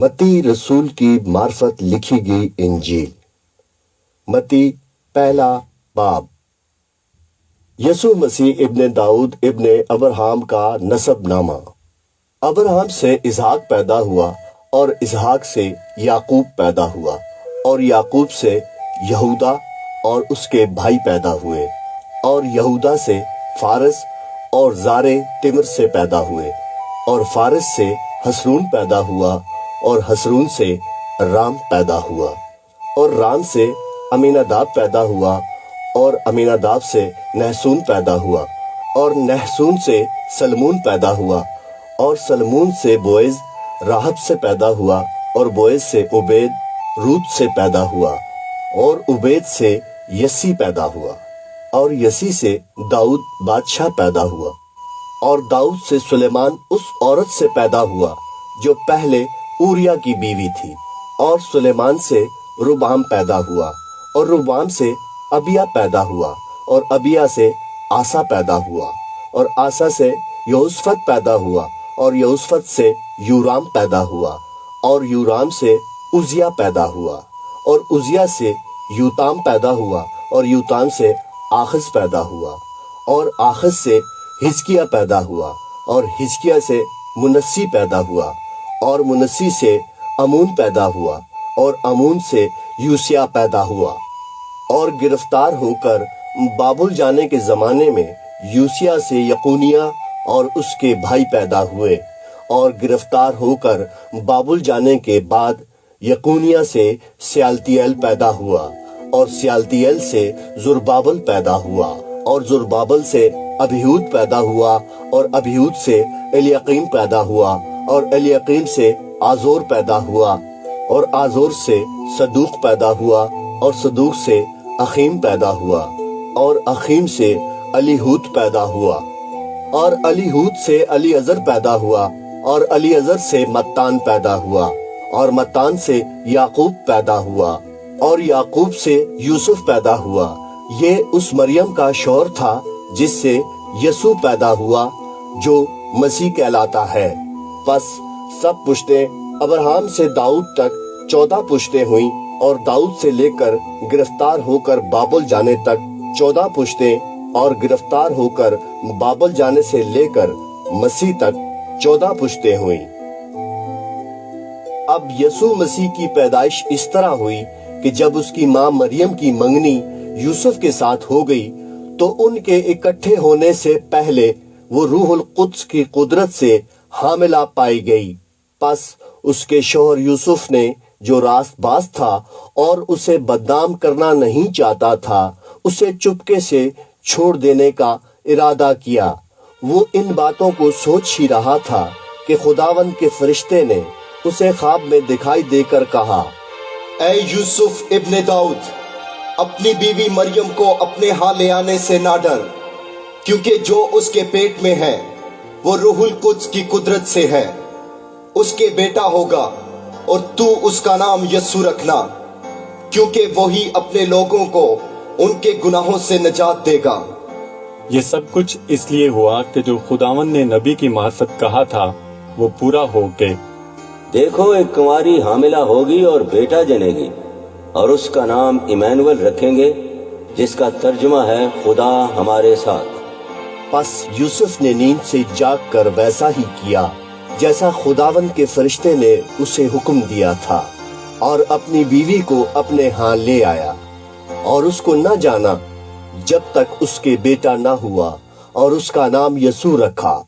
متی رسول کی معرفت لکھی گئی انجیل۔ متی پہلا باب۔ یسوع مسیح ابن داؤد ابن ابراہم کا نسب نامہ۔ ابراہم سے اسحاق پیدا ہوا اور اسحاق سے یعقوب پیدا ہوا اور یعقوب سے یہودا اور اس کے بھائی پیدا ہوئے اور یہودا سے فارس اور زارے تمر سے پیدا ہوئے اور فارس سے حسرون پیدا ہوا اور حسرون سے رام پیدا ہوا اور رام سے امیناداب پیدا ہوا اور امیناداب سے نحسون پیدا ہوا اور نحسون سے سلمون پیدا ہوا اور سلمون سے بوئز راحب سے پیدا ہوا اور بوئز سے عبید روت سے پیدا ہوا اور عبید سے یسی پیدا ہوا اور یسی سے داؤد بادشاہ پیدا ہوا اور داؤد سے سلیمان اس عورت سے پیدا ہوا جو پہلے اوریا کی بیوی تھی اور سلیمان سے ربعام پیدا ہوا اور ربعام سے ابیا پیدا ہوا اور ابیا سے آسا پیدا ہوا اور آسا سے یہوشفت پیدا ہوا اور یہوشفت سے یورام پیدا ہوا اور یورام سے عزیا پیدا ہوا اور عزیا سے یوتام پیدا ہوا اور یوتام سے آخز پیدا ہوا اور آخز سے حزقیہ پیدا ہوا اور حزقیہ سے منسی پیدا ہوا اور منسی سے امون پیدا ہوا اور امون سے یوسیہ پیدا ہوا اور گرفتار ہو کر بابل جانے کے زمانے میں یوسیہ سے یقونیہ اور اس کے بھائی پیدا ہوئے اور گرفتار ہو کر بابل جانے کے بعد یقونیہ سے سیالتیل پیدا ہوا اور سیالتیل سے زربابل پیدا ہوا اور زربابل سے ابیہود پیدا ہوا اور ابیہود سے الیقیم پیدا ہوا اور الیقیم سے آزور پیدا ہوا اور آزور سے صدوق پیدا ہوا اور صدوق سے اخیم پیدا ہوا اور اخیم سے الیہود پیدا ہوا اور الیہود سے الیعزر پیدا ہوا اور الیعزر سے متان پیدا ہوا اور متان سے یعقوب پیدا ہوا اور یعقوب سے یوسف پیدا ہوا یہ اس مریم کا شوہر تھا جس سے یسوع پیدا ہوا جو مسیح کہلاتا ہے۔ پس سب پشتیں ابراہم سے داؤد تک 14 پشتیں ہوئیں اور داؤد سے لے کر گرفتار ہو کر بابل جانے تک 14 پشتیں اور گرفتار ہو کر بابل جانے سے لے کر مسیح تک 14 پشتیں ہوئیں۔ اب یسوع مسیح کی پیدائش اس طرح ہوئی کہ جب اس کی ماں مریم کی منگنی یوسف کے ساتھ ہو گئی تو ان کے اکٹھے ہونے سے پہلے وہ روح القدس کی قدرت سے حاملہ پائی گئی۔ پس اس کے شوہر یوسف نے جو راست باز تھا اور اسے بدنام کرنا نہیں چاہتا تھا اسے چپکے سے چھوڑ دینے کا ارادہ کیا۔ وہ ان باتوں کو سوچ ہی رہا تھا کہ خداوند کے فرشتے نے اسے خواب میں دکھائی دے کر کہا، اے یوسف ابن داؤد، اپنی بیوی مریم کو اپنے ہاں لے آنے سے نہ ڈر، کیونکہ جو اس کے پیٹ میں ہے وہ روح القدس کی قدرت سے ہے۔ اس کے بیٹا ہوگا اور تو اس کا نام یسوع رکھنا، کیونکہ وہی اپنے لوگوں کو ان کے گناہوں سے نجات دے گا۔ یہ سب کچھ اس لیے ہوا کہ جو خداوند نے نبی کی معرفت کہا تھا وہ پورا ہو کے دیکھو ایک کنواری حاملہ ہوگی اور بیٹا جنے گی اور اس کا نام ایمانویل رکھیں گے، جس کا ترجمہ ہے خدا ہمارے ساتھ۔ پس یوسف نے نیند سے جاگ کر ویسا ہی کیا جیسا خداوند کے فرشتے نے اسے حکم دیا تھا اور اپنی بیوی کو اپنے ہاں لے آیا اور اس کو نہ جانا جب تک اس کے بیٹا نہ ہوا اور اس کا نام یسوع رکھا۔